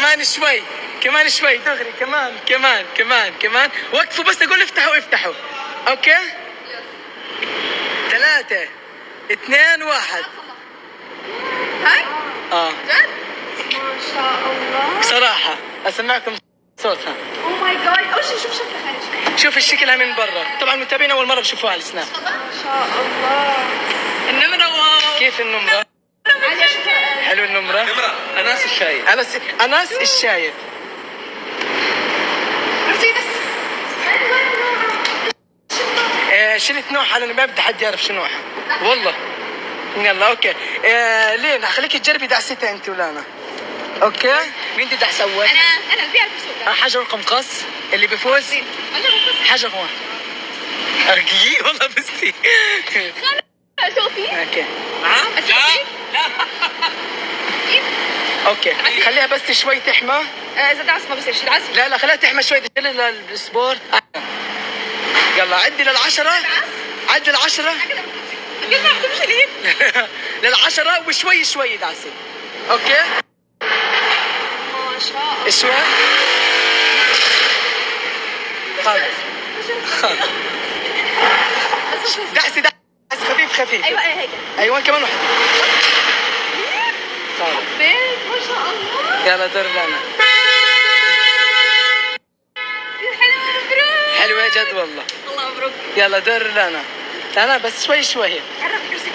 كمان شوي كمان شوي دغري، كمان وقفوا بس اقول افتحوا. اوكي 3 2 1. هاي جد ما شاء الله. صراحة اسمعكم صوتها. او ماي جاد. اول شيء شوف شكلها خارج. شوف الشكلها من برا، طبعا المتابعين اول مرة بشوفوها على السناب. ما شاء الله. النمرة واو. كيف النمرة؟ حلو النمرة. أناس الشايب. أناس الشايب. مرسيدس. شلت نوعها لأنه ما بدي حد يعرف شو نوعها والله. يلا اوكي. لين خليك تجربي دعستها انت ولا انا؟ اوكي مين بدي اول؟ انا اللي بيعرف يسوق. حجر رقم قص اللي بيفوز. حجر هون. ارجي والله بستي. شوفي. اوكي لا اوكي خليها بس شوي تحمى. اذا دعس ما بصير شيء العزم. لا خليها تحمى شوي تشيل السبور. يلا عدي لل10. عدي ل10. كيف ما بدهم شيلين؟ لل10 وشوي دعسي. اوكي ما شاء الله. شوي. دعسي خفيف. ايوه هيك. ايوه كمان واحد. حبيت ما شاء الله. يلا دور لنا. حلوة مبروك. حلوة جد والله. الله مبروك. يلا دور لنا. بس شوي. قرب كرسي.